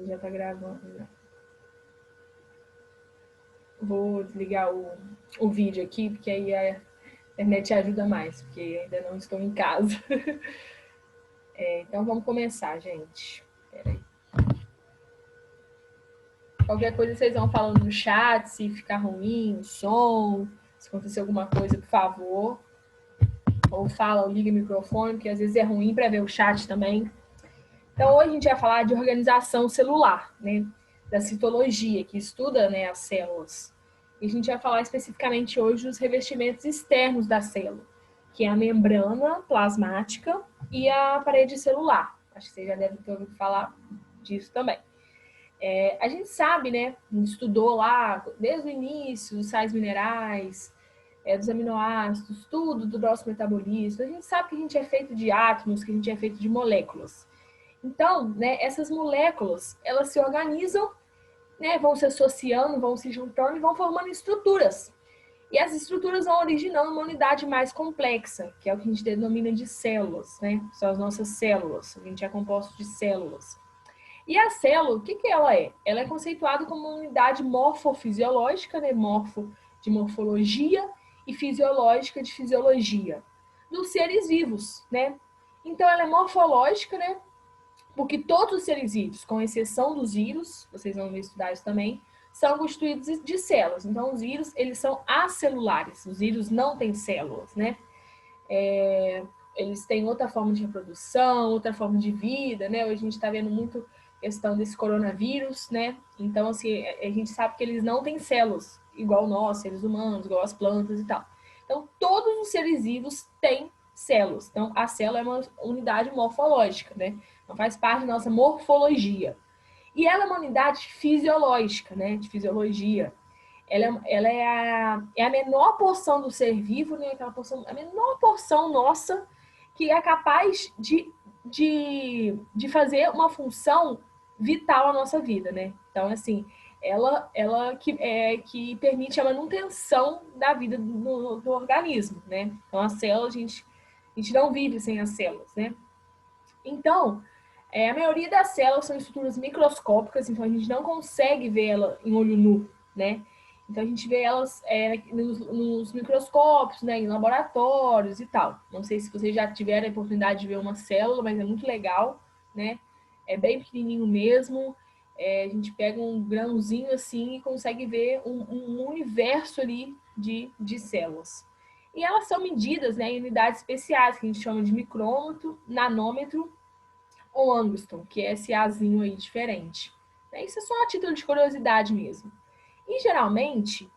Já tá gravando, né? Vou desligar o vídeo aqui, porque aí a internet ajuda mais, porque ainda não estou em casa. Então vamos começar, gente. Peraí. Qualquer coisa vocês vão falando no chat, se ficar ruim o som, se acontecer alguma coisa, por favor. Ou fala, ou liga o microfone, porque às vezes é ruim para ver o chat também. Então hoje a gente vai falar de organização celular, né? Da citologia, que estuda, né, as células. E a gente vai falar especificamente hoje dos revestimentos externos da célula, que é a membrana plasmática e a parede celular. Acho que você já deve ter ouvido falar disso também. A gente sabe, né, estudou lá desde o início dos sais minerais, dos aminoácidos, tudo do nosso metabolismo. A gente sabe que a gente é feito de átomos, que a gente é feito de moléculas. Então, né, essas moléculas, elas se organizam, né, vão se associando, vão se juntando e vão formando estruturas. E as estruturas vão originando uma unidade mais complexa, que é o que a gente denomina de células, né? São as nossas células. A gente é composto de células. E a célula, o que ela é? Ela é conceituada como uma unidade morfofisiológica, né? Morfo de morfologia e fisiológica de fisiologia, dos seres vivos, né? Então ela é morfológica, né? Porque todos os seres vivos, com exceção dos vírus, vocês vão estudar isso também, são constituídos de células. Então os vírus, eles são acelulares. Os vírus não têm células, né? Eles têm outra forma de reprodução, outra forma de vida, né? Hoje a gente está vendo muito questão desse coronavírus, né? Então, assim, a gente sabe que eles não têm células, igual nós, seres humanos, igual as plantas e tal. Então, todos os seres vivos têm células. Então, a célula é uma unidade morfológica, né? Então, faz parte da nossa morfologia. E ela é uma unidade fisiológica, né? De fisiologia. Ela é a menor porção do ser vivo, né? Aquela porção, a menor porção nossa que é capaz de fazer uma função vital à nossa vida, né? Então, assim, ela que permite a manutenção da vida do organismo, né? Então, a célula, a gente não vive sem as células, né? Então, a maioria das células são estruturas microscópicas, então a gente não consegue ver ela em olho nu, né? Então a gente vê elas nos microscópios, né, em laboratórios e tal. Não sei se vocês já tiveram a oportunidade de ver uma célula, mas é muito legal, né? É bem pequenininho mesmo. A gente pega um grãozinho assim e consegue ver um universo ali de células. E elas são medidas, né, em unidades especiais, que a gente chama de micrômetro, nanômetro ou angstrom, que é esse Azinho aí diferente. Isso é só a título de curiosidade mesmo. E geralmente,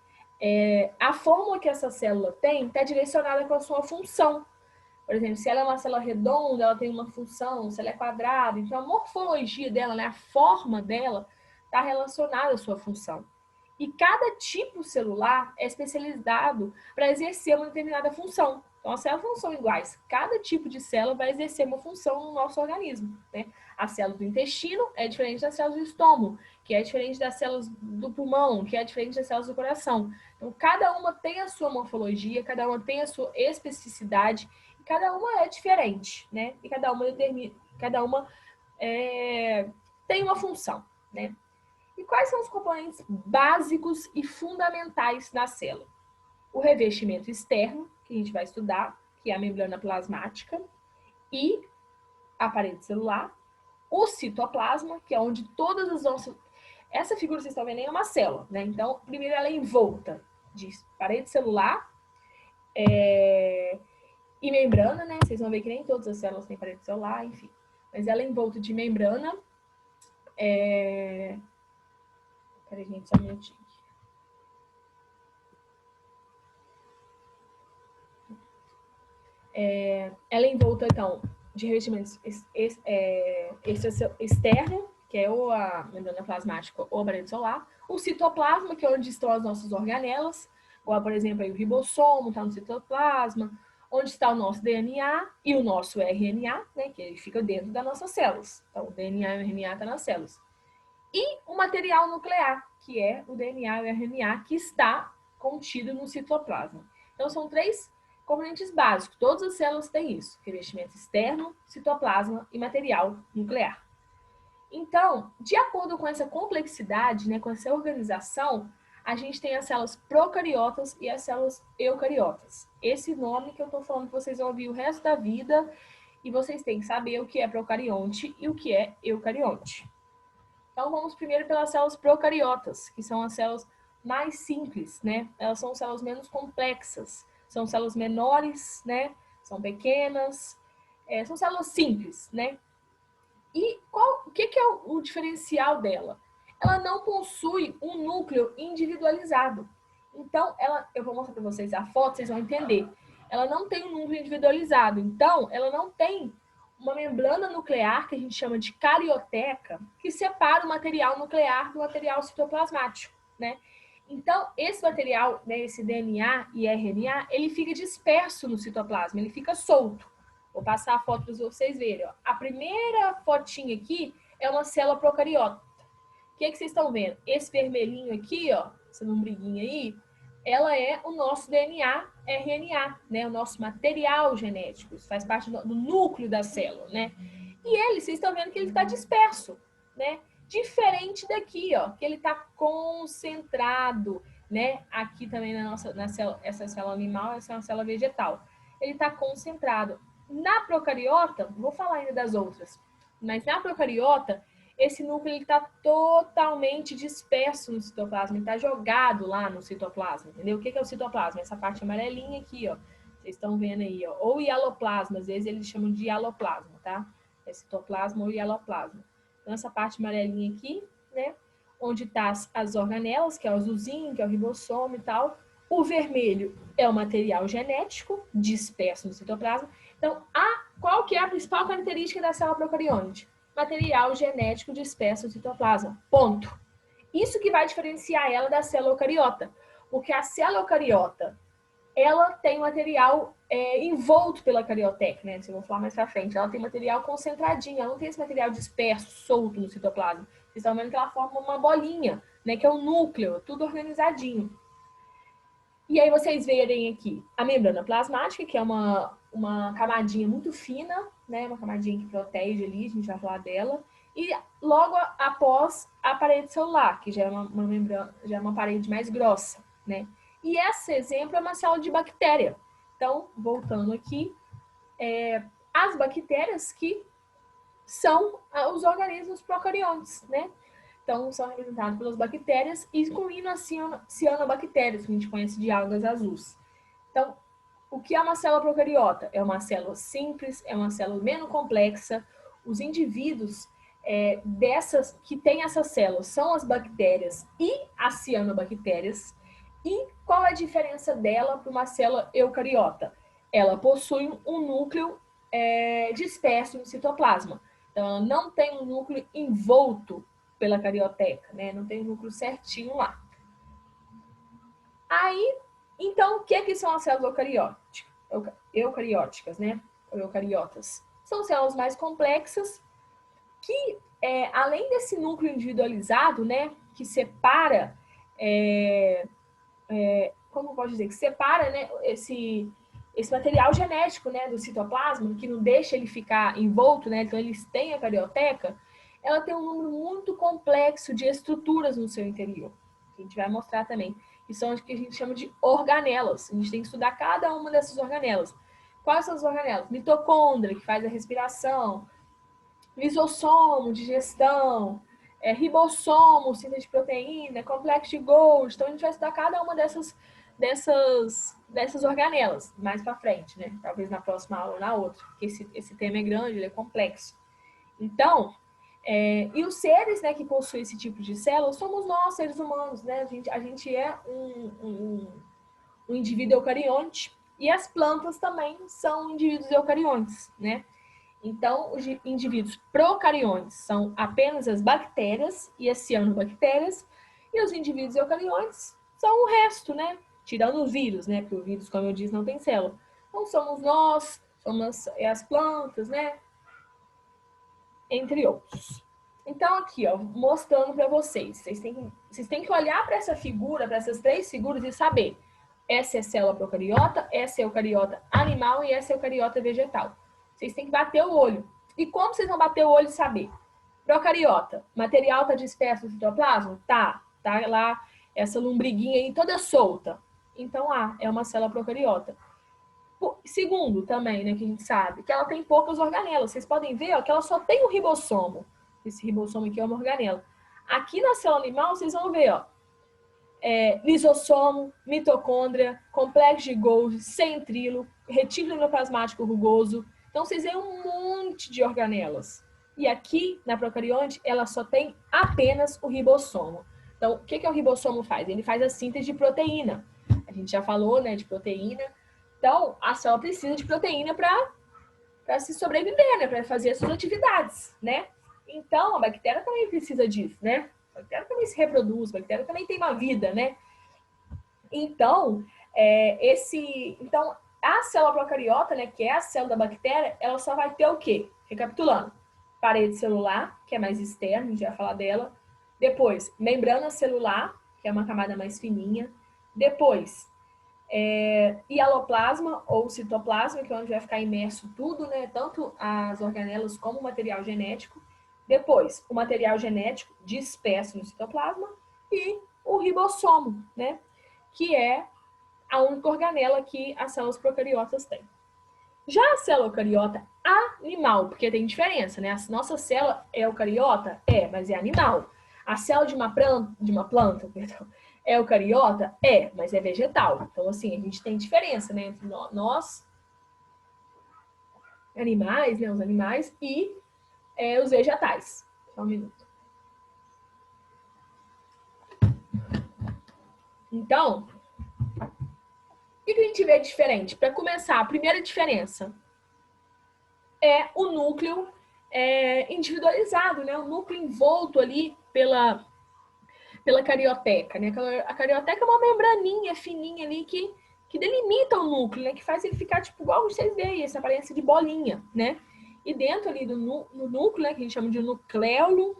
a fórmula que essa célula tem está direcionada com a sua função. Por exemplo, se ela é uma célula redonda, ela tem uma função, se ela é quadrada, então a morfologia dela, né, a forma dela, está relacionada à sua função. E cada tipo celular é especializado para exercer uma determinada função. Então, as células não são iguais. Cada tipo de célula vai exercer uma função no nosso organismo, né? A célula do intestino é diferente das células do estômago, que é diferente das células do pulmão, que é diferente das células do coração. Então, cada uma tem a sua morfologia, cada uma tem a sua especificidade, e cada uma é diferente, né? E cada uma tem uma função, né? E quais são os componentes básicos e fundamentais da célula? O revestimento externo, que a gente vai estudar, que é a membrana plasmática, e a parede celular. O citoplasma, que é onde todas as nossas... Essa figura que vocês estão vendo aí é uma célula, né? Então, primeiro ela é envolta de parede celular e membrana, né? Vocês vão ver que nem todas as células têm parede celular, enfim. Mas ela é envolta de membrana. Peraí, gente, só um minutinho. Ela é envolta, então, de revestimento externo, que é ou a membrana plasmática ou a parede solar, o citoplasma, que é onde estão as nossas organelas, igual, por exemplo, aí o ribossomo está no citoplasma, onde está o nosso DNA e o nosso RNA, né, que ele fica dentro das nossas células. Então, o DNA e o RNA estão nas células. E o material nuclear, que é o DNA e o RNA, que está contido no citoplasma. Então, são três componentes básicos. Todas as células têm isso: revestimento externo, citoplasma e material nuclear. Então, de acordo com essa complexidade, né, com essa organização, a gente tem as células procariotas e as células eucariotas. Esse nome que eu estou falando que vocês vão ouvir o resto da vida e vocês têm que saber o que é procarionte e o que é eucarionte. Então, vamos primeiro pelas células procariotas, que são as células mais simples, né? Elas são células menos complexas, são células menores, né? São pequenas, são células simples, né? E o que é o diferencial dela? Ela não possui um núcleo individualizado. Então, eu vou mostrar para vocês a foto, vocês vão entender. Ela não tem um núcleo individualizado. Então, ela não tem uma membrana nuclear, que a gente chama de carioteca, que separa o material nuclear do material citoplasmático, né? Então, esse material, né, esse DNA e RNA, ele fica disperso no citoplasma, ele fica solto. Vou passar a foto para vocês verem. Ó. A primeira fotinha aqui é uma célula procariota. O que vocês estão vendo? Esse vermelhinho aqui, ó, essa lombriguinha aí, ela é o nosso DNA, RNA, né? O nosso material genético. Isso faz parte do núcleo da célula, né? E ele, vocês estão vendo que ele está disperso, né? Diferente daqui, ó, que ele está concentrado, né? Aqui também na célula, essa célula animal, essa é uma célula vegetal. Ele está concentrado. Na procariota, vou falar ainda das outras, mas na procariota, esse núcleo está totalmente disperso no citoplasma, ele está jogado lá no citoplasma, entendeu? O que é o citoplasma? Essa parte amarelinha aqui, ó, vocês estão vendo aí, ó, ou hialoplasma, às vezes eles chamam de hialoplasma, tá? É citoplasma ou hialoplasma. Então, essa parte amarelinha aqui, né, onde tá as organelas, que é o azulzinho, que é o ribossomo e tal. O vermelho é o material genético disperso no citoplasma. Então, qual que é a principal característica da célula procarionte? Material genético disperso no citoplasma. Ponto. Isso que vai diferenciar ela da célula eucariota. Porque a célula eucariota, ela tem material envolto pela carioteca, né? Isso eu vou falar mais pra frente. Ela tem material concentradinho, ela não tem esse material disperso, solto no citoplasma. Vocês estão vendo que ela forma uma bolinha, né? Que é o núcleo, tudo organizadinho. E aí vocês verem aqui a membrana plasmática, que é uma camadinha muito fina, né? Uma camadinha que protege ali, a gente vai falar dela. E logo após a parede celular, que já é uma membrana, já é uma parede mais grossa, né? E esse exemplo é uma célula de bactéria. Então, voltando aqui, as bactérias que são os organismos procariontes, né? Então, são representados pelas bactérias, incluindo as cianobactérias, que a gente conhece de algas azuis. Então, o que é uma célula procariota? É uma célula simples, é uma célula menos complexa. Os indivíduos dessas que têm essas células são as bactérias e as cianobactérias. E qual é a diferença dela para uma célula eucariota? Ela possui um núcleo disperso no citoplasma. Então, ela não tem um núcleo envolto pela carioteca, né? Não tem um núcleo certinho lá. Aí, então, o que são as células eucarióticas, né? Ou eucariotas? São células mais complexas que, além desse núcleo individualizado, né? Que separa, como eu posso dizer? Que separa, né? Esse material genético, né? Do citoplasma, que não deixa ele ficar envolto, né? Então, eles têm a carioteca. Ela tem um número muito complexo de estruturas no seu interior. Que a gente vai mostrar também. Que são as que a gente chama de organelas. A gente tem que estudar cada uma dessas organelas. Quais são as organelas? Mitocôndria, que faz a respiração. Lisossomo, digestão. Ribossomo, síntese de proteína. Complexo de Golgi. Então, a gente vai estudar cada uma dessas organelas mais para frente, né? Talvez na próxima aula ou na outra. Porque esse tema é grande, ele é complexo. Então, e os seres, né, que possuem esse tipo de células somos nós, seres humanos, né? A gente é um indivíduo eucarionte e as plantas também são indivíduos eucariontes, né? Então, os indivíduos procariontes são apenas as bactérias e as cianobactérias e os indivíduos eucariontes são o resto, né? Tirando o vírus, né? Porque o vírus, como eu disse, não tem célula. Então, somos nós, somos as plantas, né? Entre outros. Então, aqui, ó, mostrando para vocês. Vocês têm que olhar para essa figura, para essas três figuras e saber. Essa é célula procariota, essa é eucariota animal e essa é eucariota vegetal. Vocês têm que bater o olho. E como vocês vão bater o olho e saber? Procariota, material está disperso no citoplasma? Tá lá essa lombriguinha aí toda solta. Então, é uma célula procariota. Segundo, também, né, que a gente sabe, que ela tem poucas organelas. Vocês podem ver, ó, que ela só tem um ribossomo. Esse ribossomo aqui é uma organela. Aqui na célula animal, vocês vão ver, ó, lisossomo, mitocôndria, complexo de Golgi, centrilo, retículo endoplasmático rugoso. Então, vocês veem um monte de organelas. E aqui, na procarionte, ela só tem apenas o ribossomo. Então, o que o ribossomo faz? Ele faz a síntese de proteína. A gente já falou, né, de proteína. Então, a célula precisa de proteína para se sobreviver, né, para fazer as suas atividades, né? Então, a bactéria também precisa disso, né? A bactéria também se reproduz, a bactéria também tem uma vida, né? Então, então a célula procariota, né, que é a célula da bactéria, ela só vai ter o quê? Recapitulando, parede celular, que é mais externa, a gente vai falar dela. Depois, membrana celular, que é uma camada mais fininha. Depois, hialoplasma ou citoplasma, que é onde vai ficar imerso tudo, né, tanto as organelas como o material genético. Depois, o material genético disperso no citoplasma e o ribossomo, né, que é a única organela que as células procariotas têm. Já a célula eucariota animal, porque tem diferença, né? A nossa célula é eucariota? Mas é animal. A célula de uma planta, perdão, é eucariota? Mas é vegetal. Então, assim, a gente tem diferença, né, entre nós, animais, né, os animais, e os vegetais. Só um minuto. Então, o que a gente vê diferente? Para começar, a primeira diferença é o núcleo individualizado, né? O núcleo envolto ali pela carioteca, né? A carioteca é uma membraninha fininha ali que delimita o núcleo, né? Que faz ele ficar tipo igual vocês veem, essa aparência de bolinha, né? E dentro ali do núcleo, né, que a gente chama de nucleolo,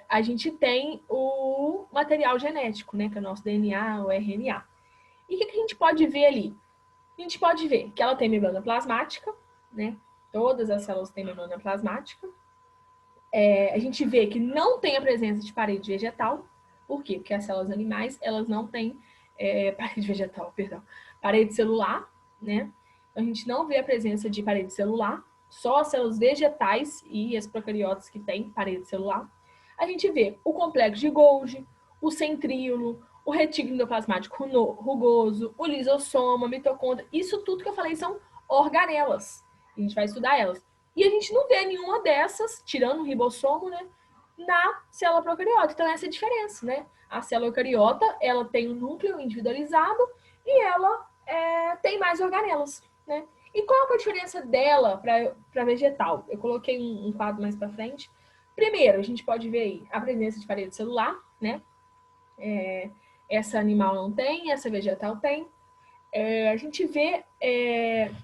a gente tem o material genético, né? Que é o nosso DNA, o RNA. E o que a gente pode ver ali? A gente pode ver que ela tem membrana plasmática, né? Todas as células têm membrana plasmática. A gente vê que não tem a presença de parede vegetal. Por quê? Porque as células animais, elas não têm parede vegetal, perdão, parede celular, né? Então, a gente não vê a presença de parede celular, só as células vegetais e as procariotas que têm parede celular. A gente vê o complexo de Golgi, o centríolo, o retículo endoplasmático rugoso, o lisossomo, a mitocôndria. Isso tudo que eu falei são organelas. A gente vai estudar elas. E a gente não vê nenhuma dessas, tirando o ribossomo, né, na célula procariota. Então, essa é a diferença, né? A célula eucariota, ela tem um núcleo individualizado e ela tem mais organelas, né? E qual é a diferença dela para vegetal? Eu coloquei um quadro mais para frente. Primeiro, a gente pode ver aí a presença de parede celular, né? Essa animal não tem, essa vegetal tem. A gente vê,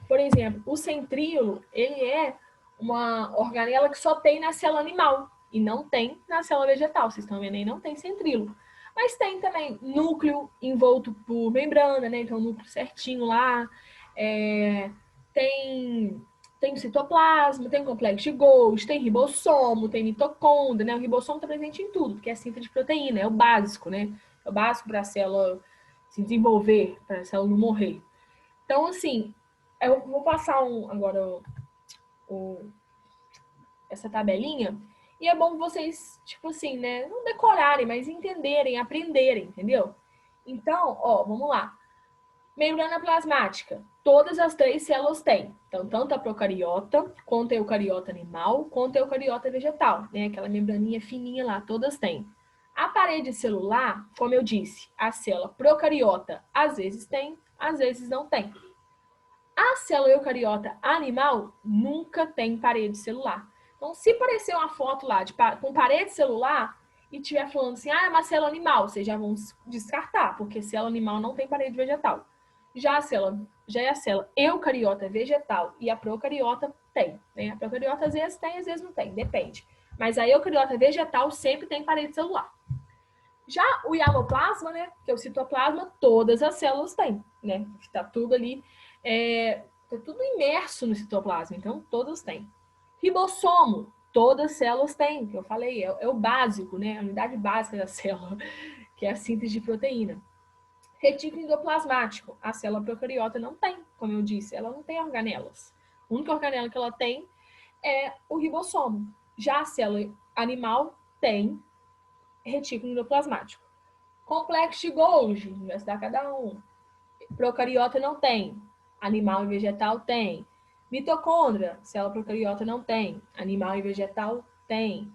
por exemplo, o centríolo, ele é uma organela que só tem na célula animal e não tem na célula vegetal. Vocês estão vendo aí? Não tem centríolo. Mas tem também núcleo envolto por membrana, né? Então, núcleo certinho lá. Tem citoplasma, tem complexo de Golgi, tem ribossomo, tem mitocôndria, né? O ribossomo está presente em tudo, porque é síntese de proteína, é o básico, né? É o básico para a célula se desenvolver, para a célula não morrer. Então, assim, eu vou passar agora essa tabelinha, e é bom vocês, tipo assim, né, não decorarem, mas entenderem, aprenderem, entendeu? Então, vamos lá. Membrana plasmática. Todas as 3 células têm. Então, tanto a procariota, quanto a eucariota animal, quanto a eucariota vegetal, né? Aquela membraninha fininha lá, todas têm. A parede celular, como eu disse, a célula procariota às vezes tem, às vezes não tem. A célula eucariota animal nunca tem parede celular. Então, se aparecer uma foto lá com parede celular e estiver falando assim, é uma célula animal, vocês já vão descartar, porque célula animal não tem parede vegetal. Já é a célula eucariota vegetal e a procariota tem. Né? A procariota às vezes tem, às vezes não tem, depende. Mas a eucariota vegetal sempre tem parede celular. Já o hialoplasma, né, que é o citoplasma, todas as células têm, né? Está tudo ali, tá tudo imerso no citoplasma, então todas têm. Ribossomo, Todas as células têm, que eu falei, é o básico, né? A unidade básica da célula, que é a síntese de proteína. Retículo endoplasmático, a célula procariota não tem, como eu disse, ela não tem organelas. A única organela que ela tem é o ribossomo. Já a célula animal tem retículo endoplasmático. Complexo de Golgi, vai estudar cada um. Procariota não tem, animal e vegetal tem. Mitocôndria, célula procariota não tem, animal e vegetal tem.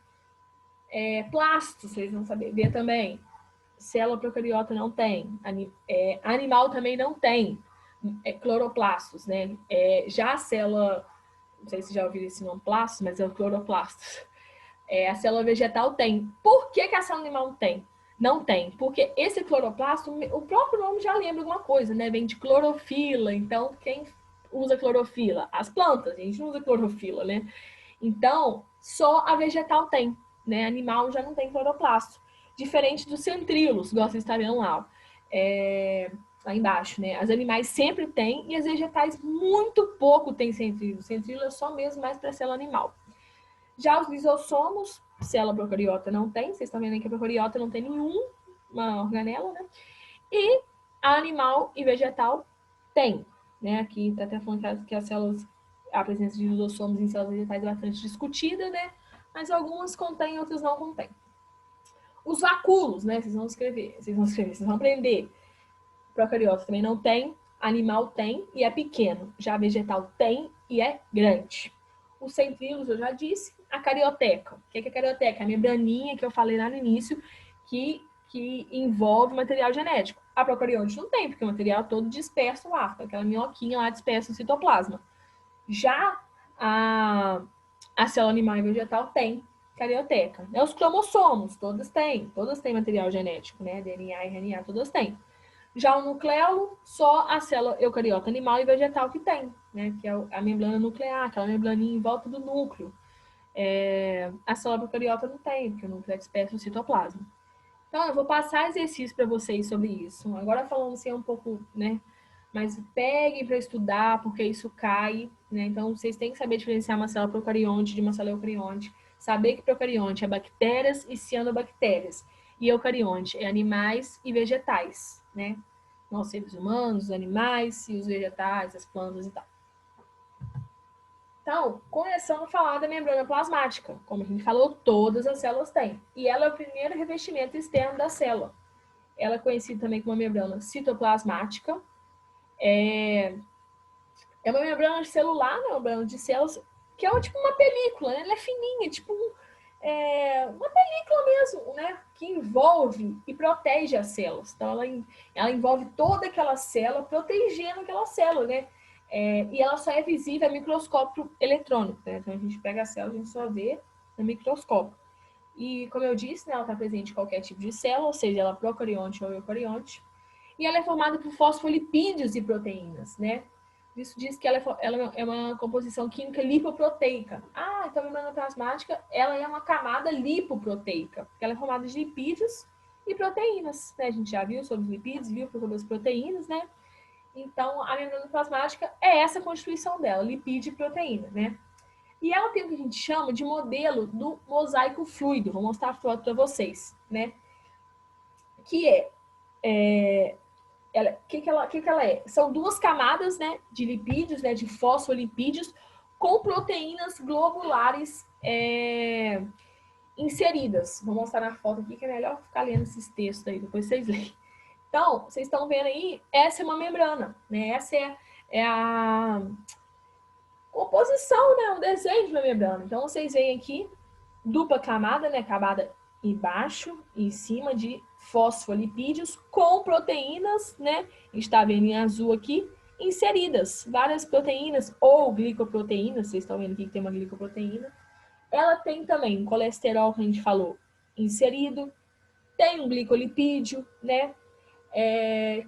Plastos, vocês vão saber ver também. Célula procariota não tem, animal também não tem. Cloroplastos, né? Já a célula, não sei se já ouviram esse nome plastos, mas é o cloroplastos. A célula vegetal tem. Por que a célula animal tem? Não tem, porque esse cloroplasto, o próprio nome já lembra alguma coisa, né? Vem de clorofila, então quem usa clorofila? As plantas, a gente não usa clorofila, né? Então, só a vegetal tem, né? Animal já não tem cloroplasto. Diferente dos centríolos, igual vocês estão vendo lá, lá embaixo, né? As animais sempre têm e as vegetais muito pouco têm centríolo. Centríolo é só mesmo mais para a célula animal. Já os lisossomos, célula procariota não tem, vocês estão vendo aí que a procariota não tem nenhuma organela, né? E a animal e vegetal tem, né? Aqui está até falando que as células, a presença de lisossomos em células vegetais é bastante discutida, né? Mas algumas contêm, outras não contêm. Os vacúolos, né? Vocês vão aprender. Procariota também não tem, animal tem e é pequeno. Já vegetal tem e é grande. Os centríolos, eu já disse. A carioteca. O que é a carioteca? A membraninha que eu falei lá no início, que envolve material genético. A procarionte não tem, porque o material é todo disperso lá, aquela minhoquinha lá dispersa no citoplasma. Já a célula animal e vegetal tem carioteca. Os cromossomos, todas têm material genético, né? DNA e RNA, todas têm. Já o nucleolo, só a célula eucariota animal e vegetal que tem, né? Que é a membrana nuclear, aquela membraninha em volta do núcleo. A célula procariota não tem, porque o núcleo é disperso no citoplasma. Então, eu vou passar exercício para vocês sobre isso. Agora falando assim um pouco, né? Mas peguem para estudar, porque isso cai, né? Então, vocês têm que saber diferenciar uma célula procarionte de uma célula eucarionte. Saber que procarionte é bactérias e cianobactérias. E eucarionte é animais e vegetais, né? Nós, seres humanos, os animais e os vegetais, as plantas e tal. Então, começando a falar da membrana plasmática. Como a gente falou, todas as células têm. E ela é o primeiro revestimento externo da célula. Ela é conhecida também como membrana citoplasmática. É uma membrana celular, né? Uma membrana de células, que é tipo uma película, né? Ela é fininha, tipo uma película mesmo, né? Que envolve e protege as células. Então, ela envolve toda aquela célula, protegendo aquela célula, né? E ela só é visível a microscópio eletrônico, né? Então, a gente pega a célula, a gente só vê no microscópio. E, como eu disse, né, ela está presente em qualquer tipo de célula, seja ela procarionte ou eucarionte. E ela é formada por fosfolipídios e proteínas, né? Isso diz que ela é uma composição química lipoproteica. Então a membrana plasmática ela é uma camada lipoproteica, porque ela é formada de lipídios e proteínas, né? A gente já viu sobre os lipídios, viu sobre as proteínas, né? Então, a membrana plasmática é essa constituição dela, lipídio e proteína, né? E ela tem o que a gente chama de modelo do mosaico fluido. Vou mostrar a foto para vocês, né? Que que ela é? São duas camadas, né, de lipídios, né, de fosfolipídios, com proteínas globulares inseridas. Vou mostrar na foto aqui, que é melhor ficar lendo esses textos aí, depois vocês leem. Então, vocês estão vendo aí, essa é uma membrana, né? Essa é a composição, né, o desenho de uma membrana. Então, vocês veem aqui, dupla camada, né, camada embaixo e em cima de fosfolipídios com proteínas, né? A gente está vendo em azul aqui, inseridas. Várias proteínas ou glicoproteínas, vocês estão vendo aqui que tem uma glicoproteína. Ela tem também colesterol, que a gente falou, inserido. Tem um glicolipídio, né?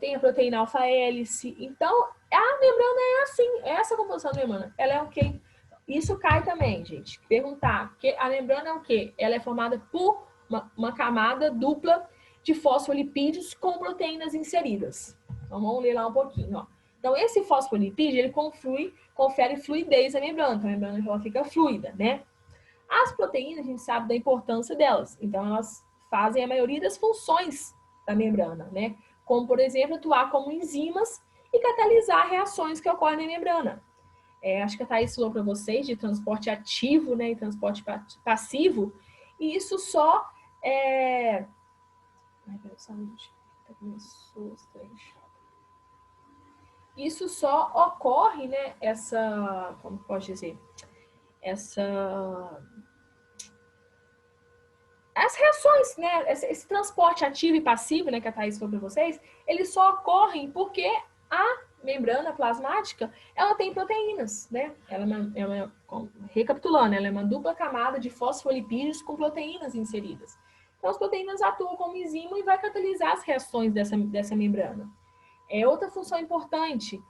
Tem a proteína alfa-hélice. Então, a membrana é assim, essa composição da membrana. Ela é o quê? Isso cai também, gente. Perguntar, porque a membrana é o quê? Ela é formada por uma camada dupla de fosfolipídios com proteínas inseridas. Então, vamos ler lá um pouquinho, ó. Então, esse fosfolipídio, ele confere fluidez à membrana. Então, a membrana ela fica fluida, né? As proteínas, a gente sabe da importância delas. Então, elas fazem a maioria das funções da membrana, né? Como, por exemplo, atuar como enzimas e catalisar reações que ocorrem na membrana. Acho que a Thaís falou para vocês de transporte ativo, né, e transporte passivo, e isso só é... Ai, peraí, só um minutinho. Começou os três. Isso só ocorre, né, como posso dizer, as reações, né, esse transporte ativo e passivo, né, que a Thaís falou para vocês, eles só ocorrem porque a membrana plasmática, ela tem proteínas, né? Recapitulando, ela é uma dupla camada de fosfolipídios com proteínas inseridas. Então, as proteínas atuam como enzima e vai catalisar as reações dessa membrana. Outra função importante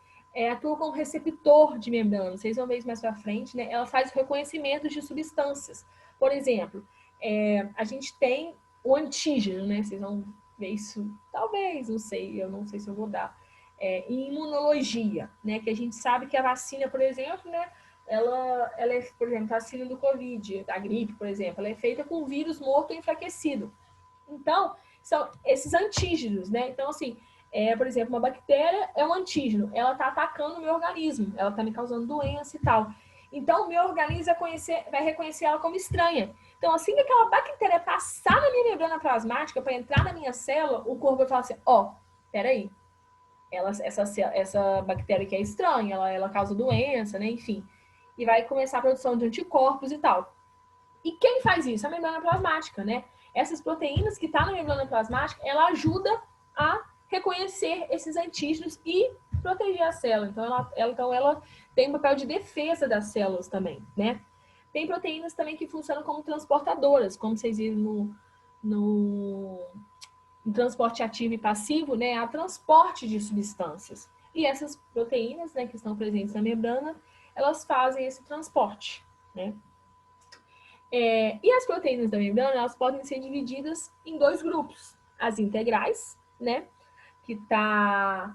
atua como receptor de membrana. Vocês vão ver isso mais para frente, né? Ela faz o reconhecimento de substâncias. Por exemplo, a gente tem o antígeno, né? Vocês vão ver isso, talvez, não sei, eu não sei se eu vou dar. Em imunologia, né? Que a gente sabe que a vacina, por exemplo, né? Ela é, por exemplo, a vacina do Covid, da gripe, por exemplo, ela é feita com vírus morto ou enfraquecido. Então, são esses antígenos, né? Então, assim, por exemplo, uma bactéria é um antígeno, ela está atacando o meu organismo, ela está me causando doença e tal. Então, o meu organismo vai reconhecer ela como estranha. Então, assim que aquela bactéria passar na minha membrana plasmática para entrar na minha célula, o corpo vai falar assim, peraí, essa bactéria aqui é estranha, ela causa doença, né? Enfim. E vai começar a produção de anticorpos e tal. E quem faz isso? A membrana plasmática, né? Essas proteínas que estão na membrana plasmática, ela ajuda a reconhecer esses antígenos e proteger a célula. Então, ela tem um papel de defesa das células também, né? Tem proteínas também que funcionam como transportadoras, como vocês viram no transporte ativo e passivo, né? Há transporte de substâncias. E essas proteínas, né, que estão presentes na membrana, elas fazem esse transporte, né? E as proteínas da membrana, elas podem ser divididas em dois grupos. As integrais, né? Que está,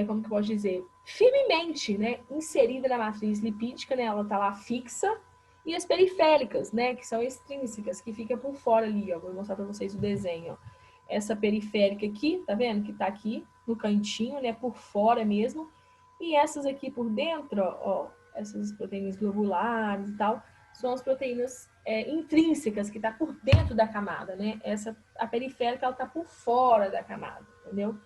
como que eu posso dizer? Firmemente, né? Inserida na matriz lipídica, né? Ela está lá fixa. E as periféricas, né? Que são extrínsecas, que fica por fora ali, ó. Vou mostrar para vocês o desenho, ó. Essa periférica aqui, tá vendo? Que está aqui no cantinho, né? Por fora mesmo. E essas aqui por dentro, ó. Essas proteínas globulares e tal, são as proteínas intrínsecas, que está por dentro da camada, né? A periférica, ela está por fora da camada, entendeu?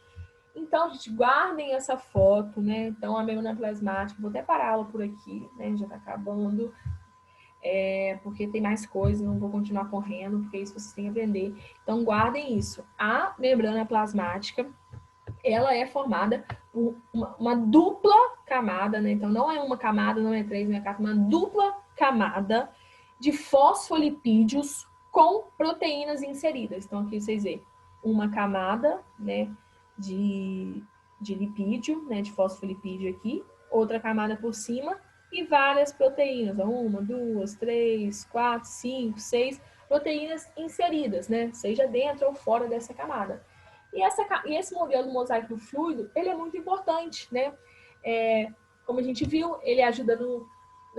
Então, gente, guardem essa foto, né? Então, a membrana plasmática, vou até pará-la por aqui, né? Já está acabando, porque tem mais coisas, não vou continuar correndo, porque isso vocês têm que aprender. Então, guardem isso. A membrana plasmática, ela é formada por uma dupla camada, né? Então, não é uma camada, não é 3, não é 4, uma dupla camada de fosfolipídios com proteínas inseridas. Então, aqui vocês veem uma camada, né, de lipídio, né, de fosfolipídio aqui, outra camada por cima e várias proteínas. 1, 2, 3, 4, 5, 6 proteínas inseridas, né, seja dentro ou fora dessa camada. E esse modelo do mosaico fluido, ele é muito importante, né? Como a gente viu, ele ajuda no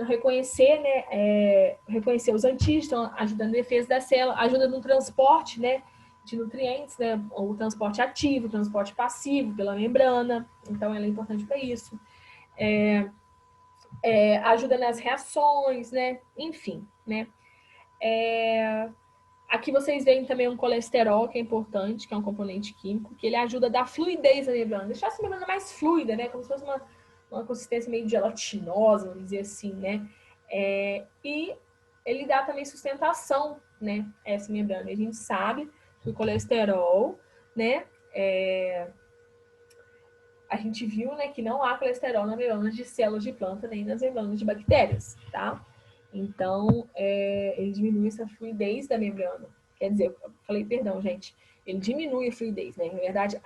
reconhecer, né? Reconhecer os antígenos, ajuda na defesa da célula, ajuda no transporte, né? De nutrientes, né? O transporte ativo, o transporte passivo pela membrana. Então, ela é importante para isso. Ajuda nas reações, né? Enfim, né? Aqui vocês veem também um colesterol, que é importante, que é um componente químico, que ele ajuda a dar fluidez à membrana, deixar essa membrana mais fluida, né? Como se fosse uma consistência meio gelatinosa, vamos dizer assim, né? E ele dá também sustentação, né? A essa membrana. E a gente sabe que o colesterol, né? A gente viu, né, que não há colesterol nas membranas de células de planta nem nas membranas de bactérias, tá? Então, ele diminui essa fluidez da membrana. Quer dizer, eu falei, perdão, gente, ele diminui a fluidez, né? Na verdade,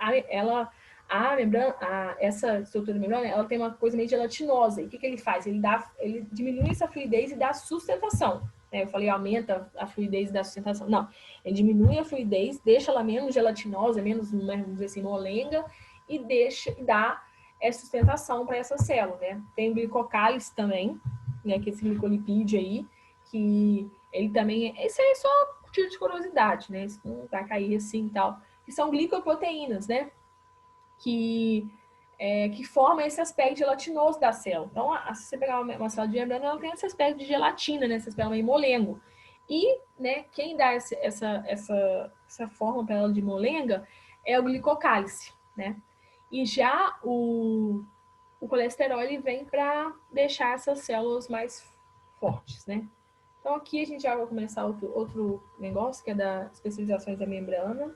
a membrana, essa estrutura da membrana, ela tem uma coisa meio gelatinosa. E o que ele faz? Ele diminui essa fluidez e dá sustentação. Eu falei, aumenta a fluidez e dá sustentação. Não, ele diminui a fluidez, deixa ela menos gelatinosa, menos, vamos dizer assim, molenga, e dá sustentação para essa célula, né? Tem o glicocálice também, né, que é esse glicolipídio aí, que Ele também, esse aí é só tiro de curiosidade, né? Isso não vai cair assim e tal. Que são glicoproteínas, né? Que forma esse aspecto gelatinoso da célula. Então, se você pegar uma célula de membrana, ela tem esse aspecto de gelatina, né? Esse aspecto meio molengo. E, né, quem dá essa forma para ela de molenga é o glicocálice, né? E já o colesterol, ele vem para deixar essas células mais fortes, né? Então, aqui a gente já vai começar outro negócio, que é das especializações da membrana.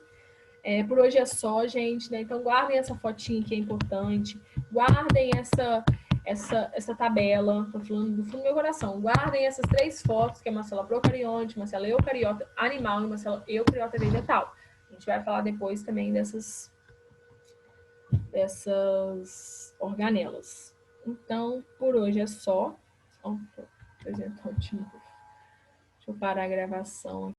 Por hoje é só, gente, né? Então guardem essa fotinha que é importante, guardem essa tabela, tô falando do fundo do meu coração, guardem essas 3 fotos, que é uma célula procarionte, uma célula eucariota animal e uma célula eucariota vegetal. A gente vai falar depois também dessas organelas. Então, por hoje é só. Deixa eu parar a gravação aqui.